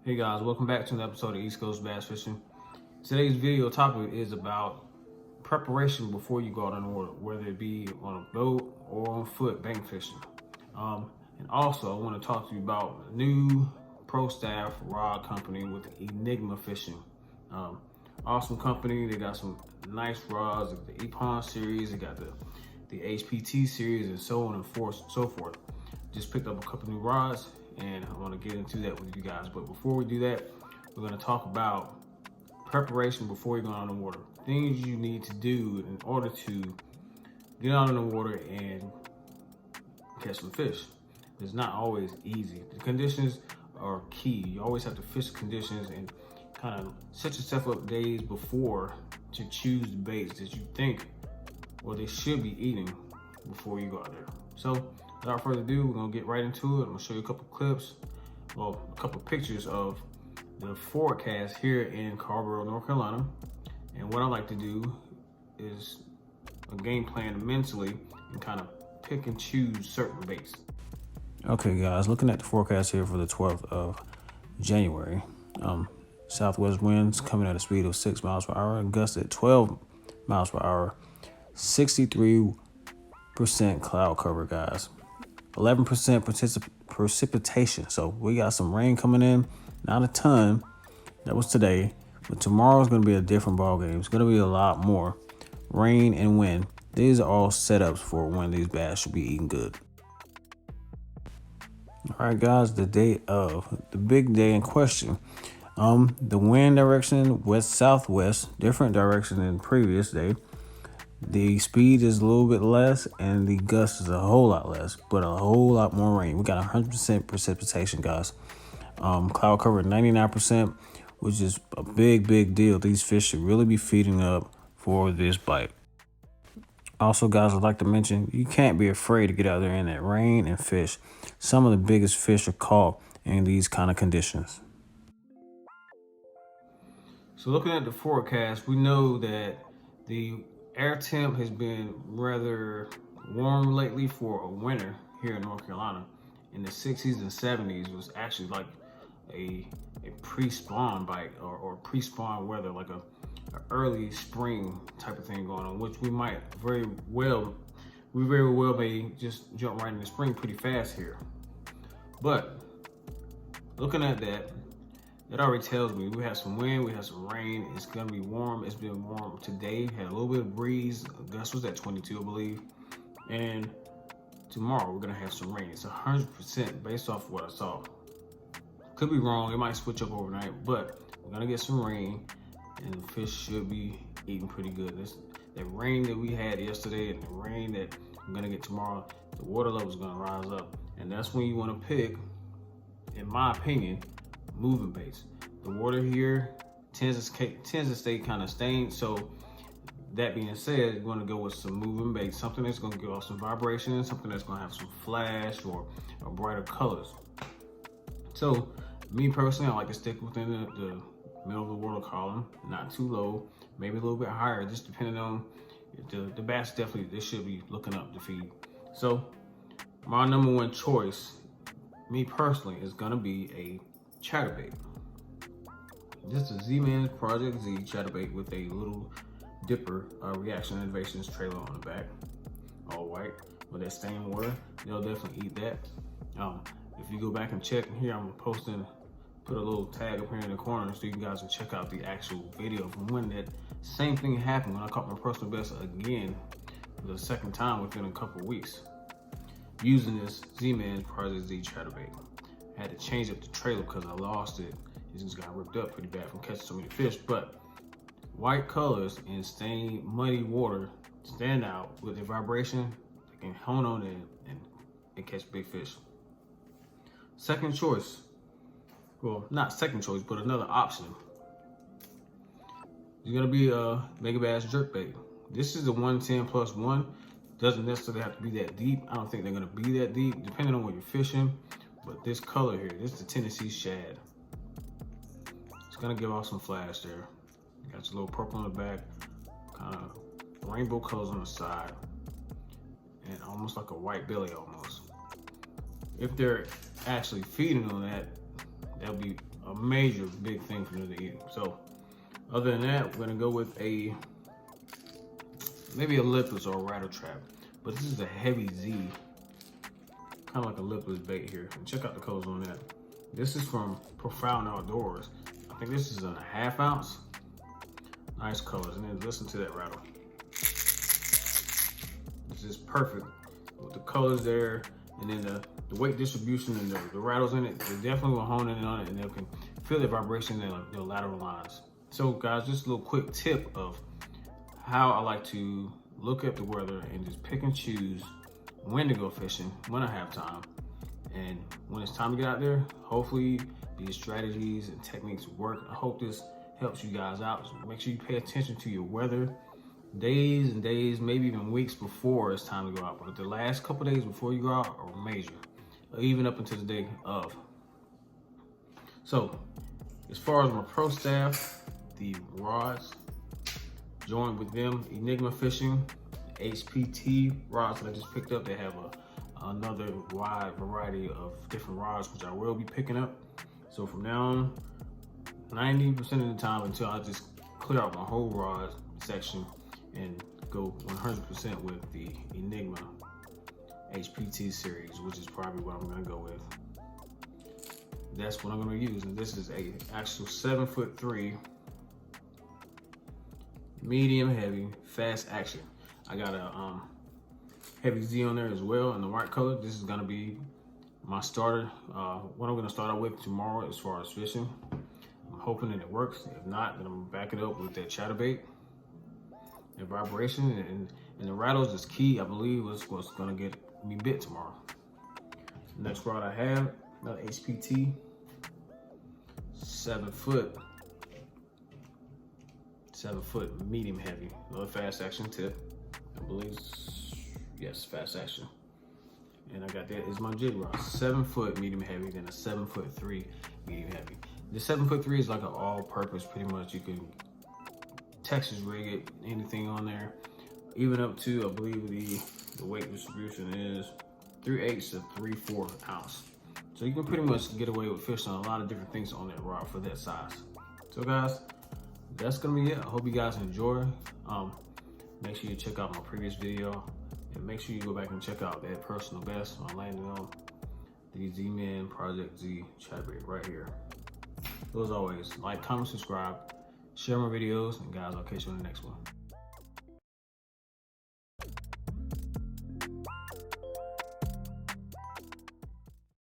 Hey guys, welcome back to an episode of East Coast Bass Fishing. Today's video topic is about preparation before you go out on the water, whether it be on a boat or on foot bank fishing. And also I want to talk to you about a new Prostaff rod company with Enigma Fishing. Awesome company. They got some nice rods, the Epon series, they got the HPT series, and so on and so forth. Just picked up a couple new rods and I want to get into that with you guys. But before we do that, we're going to talk about preparation before you go out on the water. Things you need to do in order to get out on the water and catch some fish. It's not always easy. The conditions are key. You always have to fish conditions and kind of set yourself up days before to choose the baits that you think or they should be eating before you go out there. So without further ado, we're gonna get right into it. I'm gonna show you a couple clips, well, a couple pictures of the forecast here in Carrboro, North Carolina. And what I like to do is a game plan mentally and kind of pick and choose certain baits. Okay guys, looking at the forecast here for the 12th of January. Southwest winds coming at a speed of 6 miles per hour, gusts at 12 miles per hour, 63% cloud cover, guys. 11% precipitation. So we got some rain coming in, not a ton. That was today, but tomorrow's going to be a different ball game. It's going to be a lot more rain and wind. These are all setups for when these bass should be eating good. All right, guys, the big day in question. The wind direction, west-southwest, different direction than previous day. The speed is a little bit less and the gust is a whole lot less, but a whole lot more rain. We got 100% precipitation, guys. Cloud cover 99%, which is a big deal. These fish should really be feeding up for this bite. Also, guys, I'd like to mention, you can't be afraid to get out there in that rain and fish. Some of the biggest fish are caught in these kind of conditions. So looking at the forecast, we know that the air temp has been rather warm lately for a winter here in North Carolina. In the 60s and 70s was actually like a pre-spawn bite or pre-spawn weather, like a early spring type of thing going on, which we very well may just jump right into spring pretty fast here. But looking at that, it already tells me we have some wind, we have some rain. It's gonna be warm. It's been warm today. Had a little bit of breeze. Gust was at 22, I believe. And tomorrow we're gonna have some rain. It's 100% based off what I saw. Could be wrong. It might switch up overnight, but we're gonna get some rain, and the fish should be eating pretty good. That rain that we had yesterday and the rain that we're gonna get tomorrow, the water level is gonna rise up, and that's when you want to pick, in my opinion, moving baits. The water here tends to stay kind of stained, so that being said, you're going to go with some moving baits, something that's going to give off some vibration, something that's going to have some flash or brighter colors. So me personally, I like to stick within the middle of the water column, not too low, maybe a little bit higher, just depending on the bass. Definitely they should be looking up to feed. So my number one choice, me personally, is going to be a chatterbait. This is Z-Man's Project Z chatterbait with a little dipper Reaction Innovations trailer on the back, all white with that stained water. They'll definitely eat that. If you go back and check here, I'm posting, put a little tag up here in the corner so you guys can check out the actual video from when that same thing happened, when I caught my personal best again for the second time within a couple of weeks using this Z-Man's Project Z chatterbait. I had to change up the trailer because I lost it. It just got ripped up pretty bad from catching so many fish. But white colors and stained muddy water stand out with their vibration. They can hone on it and catch big fish. Second choice, well, not second choice, but another option is gonna be a Mega Bass jerkbait. This is the 110+1. Doesn't necessarily have to be that deep. I don't think they're gonna be that deep, depending on what you're fishing. But this color here, this is the Tennessee shad. It's gonna give off some flash there. You got your little purple on the back, kind of rainbow colors on the side, and almost like a white belly almost. If they're actually feeding on that that would be a major big thing for them to eat. So other than that, we're gonna go with maybe a lipless or a rattle trap. But this is a heavy Z, kind of like a lipless bait here. And check out the colors on that. This is from Profound Outdoors. I think this is in a 1/2 ounce. Nice colors, and then listen to that rattle. This is perfect with the colors there, and then the weight distribution and the rattles in it. They definitely will hone in on it, and they can feel the vibration in the lateral lines. So guys, just a little quick tip of how I like to look at the weather and just pick and choose when to go fishing, when I have time. And when it's time to get out there, hopefully these strategies and techniques work. I hope this helps you guys out. So make sure you pay attention to your weather days and days, maybe even weeks before it's time to go out. But the last couple days before you go out are major, even up until the day of. So as far as my Prostaff, the rods, joined with them, Enigma Fishing, HPT rods that I just picked up. They have another wide variety of different rods, which I will be picking up. So from now on, 90% of the time until I just clear out my whole rod section and go 100% with the Enigma HPT series, which is probably what I'm gonna go with. That's what I'm gonna use. And this is a actual 7'3", medium heavy, fast action. I got a heavy Z on there as well in the white color. This is gonna be my starter. What I'm gonna start out with tomorrow as far as fishing. I'm hoping that it works. If not, then I'm gonna back it up with that chatterbait. The vibration and the rattles is key, I believe, is what's gonna get me bit tomorrow. Next rod I have, another HPT, 7 foot medium heavy, another fast action tip. I believe, yes, fast action. And I got that is my jig rod, 7 foot medium heavy, then a 7'3" medium heavy. The 7'3" is like an all-purpose, pretty much. You can Texas rig it, anything on there, even up to, I believe the weight distribution is 3/8 to 3/4 ounce. So you can pretty much get away with fishing on a lot of different things on that rod for that size. So guys, that's gonna be it. I hope you guys enjoy. Make sure you check out my previous video, and make sure you go back and check out that personal best on landing on the Z-Man Project Z chatbait right here. So as always, like, comment, subscribe, share my videos, and guys, I'll catch you on the next one.